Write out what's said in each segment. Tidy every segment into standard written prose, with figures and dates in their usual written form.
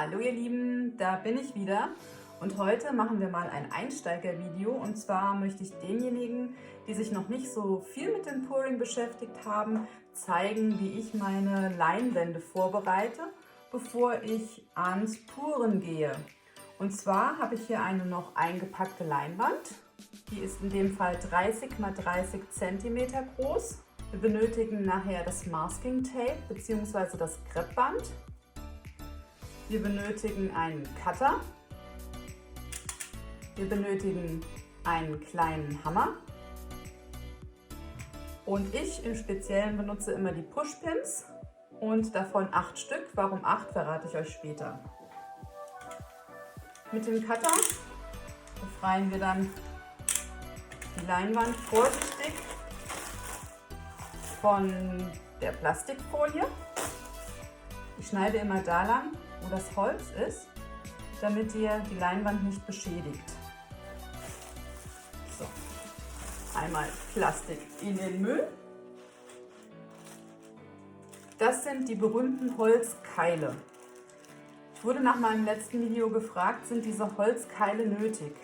Hallo ihr Lieben, da bin ich wieder und heute machen wir mal ein Einsteigervideo und zwar möchte ich denjenigen, die sich noch nicht so viel mit dem Pouring beschäftigt haben, zeigen, wie ich meine Leinwände vorbereite, bevor ich ans Puren gehe. Und zwar habe ich hier eine noch eingepackte Leinwand, die ist in dem Fall 30 x 30 cm groß. Wir benötigen nachher das Masking Tape bzw. das Kreppband. Wir benötigen einen Cutter. Wir benötigen einen kleinen Hammer. Und ich im Speziellen benutze immer die Pushpins und davon 8 Stück. Warum 8, verrate ich euch später. Mit dem Cutter befreien wir dann die Leinwand vorsichtig von der Plastikfolie. Ich schneide immer da lang, wo das Holz ist, damit ihr die Leinwand nicht beschädigt. So, einmal Plastik in den Müll. Das sind die berühmten Holzkeile. Ich wurde nach meinem letzten Video gefragt, sind diese Holzkeile nötig?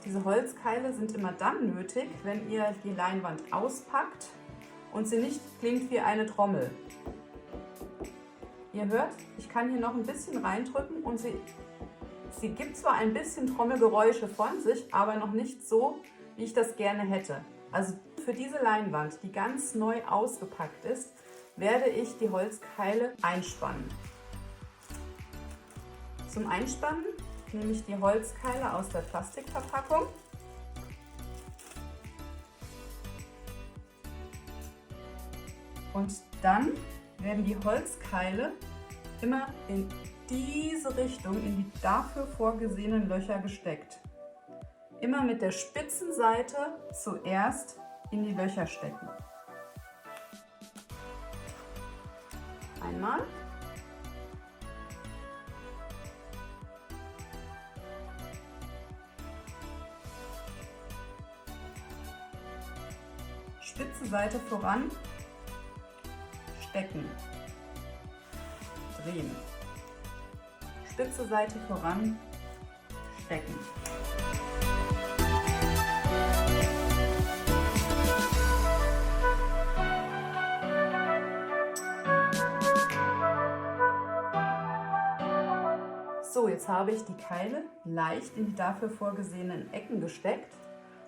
Diese Holzkeile sind immer dann nötig, wenn ihr die Leinwand auspackt und sie nicht klingt wie eine Trommel. Ihr hört, ich kann hier noch ein bisschen reindrücken und sie gibt zwar ein bisschen Trommelgeräusche von sich, aber noch nicht so, wie ich das gerne hätte. Also für diese Leinwand, die ganz neu ausgepackt ist, werde ich die Holzkeile einspannen. Zum Einspannen nehme ich die Holzkeile aus der Plastikverpackung. Und dann werden die Holzkeile immer in diese Richtung, in die dafür vorgesehenen Löcher gesteckt. Immer mit der spitzen Seite zuerst in die Löcher stecken. Einmal. Spitze Seite voran, stecken, drehen. Spitze Seite voran, stecken. So, jetzt habe ich die Keile leicht in die dafür vorgesehenen Ecken gesteckt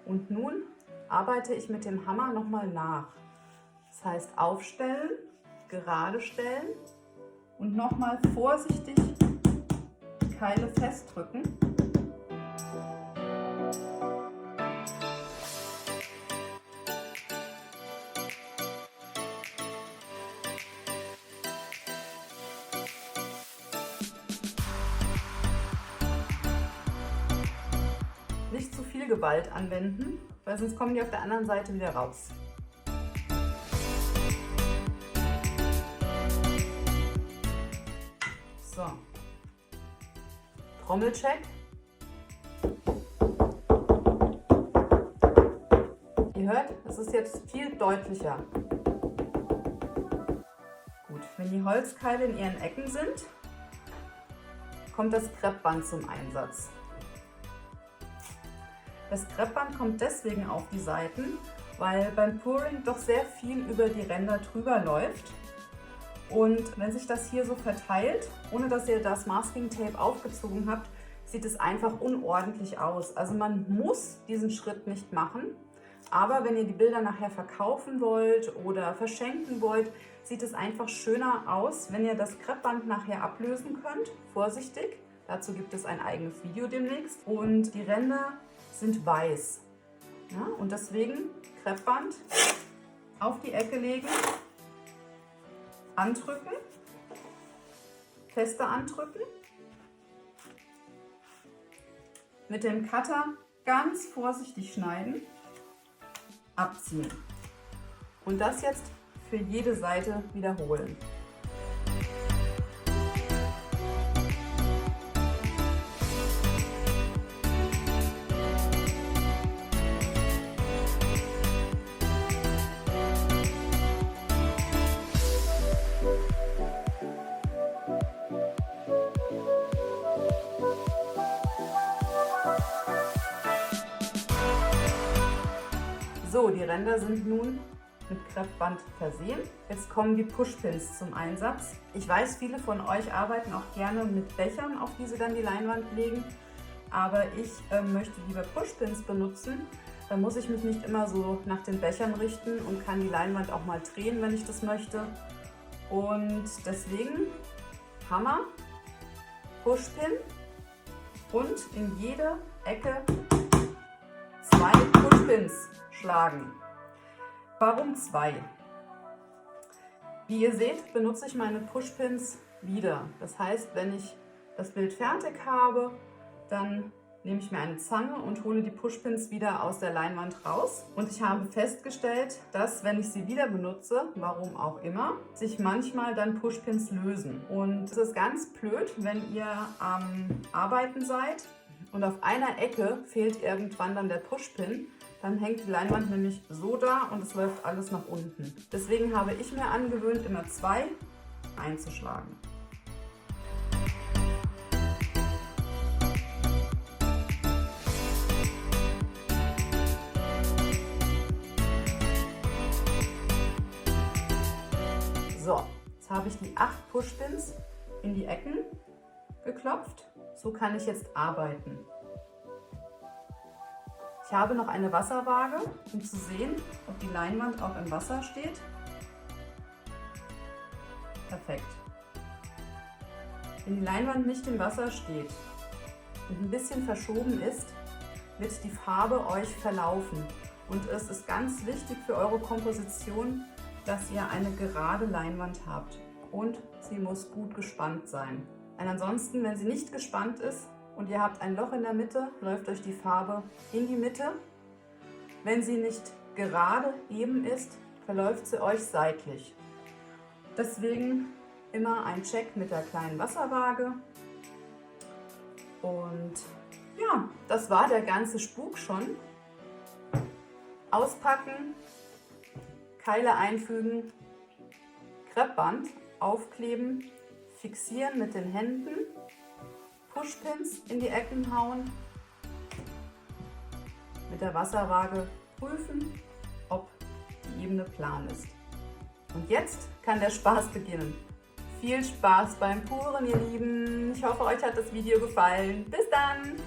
und nun arbeite ich mit dem Hammer nochmal nach. Das heißt aufstellen, gerade stellen und nochmal vorsichtig die Keile festdrücken. Nicht zu viel Gewalt anwenden, weil sonst kommen die auf der anderen Seite wieder raus. So, Trommelcheck. Ihr hört, es ist jetzt viel deutlicher. Gut, wenn die Holzkeile in ihren Ecken sind, kommt das Kreppband zum Einsatz. Das Kreppband kommt deswegen auf die Seiten, weil beim Pouring doch sehr viel über die Ränder drüber läuft. Und wenn sich das hier so verteilt, ohne dass ihr das Masking Tape aufgezogen habt, sieht es einfach unordentlich aus. Also man muss diesen Schritt nicht machen, aber wenn ihr die Bilder nachher verkaufen wollt oder verschenken wollt, sieht es einfach schöner aus, wenn ihr das Kreppband nachher ablösen könnt. Vorsichtig, dazu gibt es ein eigenes Video demnächst. Und die Ränder sind weiß. Ja, und deswegen Kreppband auf die Ecke legen, andrücken, fester andrücken, mit dem Cutter ganz vorsichtig schneiden, abziehen und das jetzt für jede Seite wiederholen. So, die Ränder sind nun mit Kreppband versehen. Jetzt kommen die Pushpins zum Einsatz. Ich weiß, viele von euch arbeiten auch gerne mit Bechern, auf die sie dann die Leinwand legen. Aber ich möchte lieber Pushpins benutzen. Da muss ich mich nicht immer so nach den Bechern richten und kann die Leinwand auch mal drehen, wenn ich das möchte. Und deswegen Hammer, Pushpin und in jede Ecke 2 Pushpins schlagen. Warum 2? Wie ihr seht, benutze ich meine Pushpins wieder. Das heißt, wenn ich das Bild fertig habe, dann nehme ich mir eine Zange und hole die Pushpins wieder aus der Leinwand raus. Und ich habe festgestellt, dass, wenn ich sie wieder benutze, warum auch immer, sich manchmal dann Pushpins lösen. Und es ist ganz blöd, wenn ihr am Arbeiten seid und auf einer Ecke fehlt irgendwann dann der Pushpin. Dann hängt die Leinwand nämlich so da und es läuft alles nach unten. Deswegen habe ich mir angewöhnt, immer 2 einzuschlagen. So, jetzt habe ich die 8 Pushpins in die Ecken geklopft. So kann ich jetzt arbeiten. Ich habe noch eine Wasserwaage, um zu sehen, ob die Leinwand auch im Wasser steht. Perfekt. Wenn die Leinwand nicht im Wasser steht und ein bisschen verschoben ist, wird die Farbe euch verlaufen. Und es ist ganz wichtig für eure Komposition, dass ihr eine gerade Leinwand habt. Und sie muss gut gespannt sein. Denn ansonsten, wenn sie nicht gespannt ist, und ihr habt ein Loch in der Mitte, läuft euch die Farbe in die Mitte. Wenn sie nicht gerade eben ist, verläuft sie euch seitlich. Deswegen immer ein Check mit der kleinen Wasserwaage. Und ja, das war der ganze Spuk schon. Auspacken, Keile einfügen, Kreppband aufkleben, fixieren mit den Händen. Pushpins in die Ecken hauen, mit der Wasserwaage prüfen, ob die Ebene plan ist. Und jetzt kann der Spaß beginnen. Viel Spaß beim Puren, ihr Lieben. Ich hoffe, euch hat das Video gefallen. Bis dann!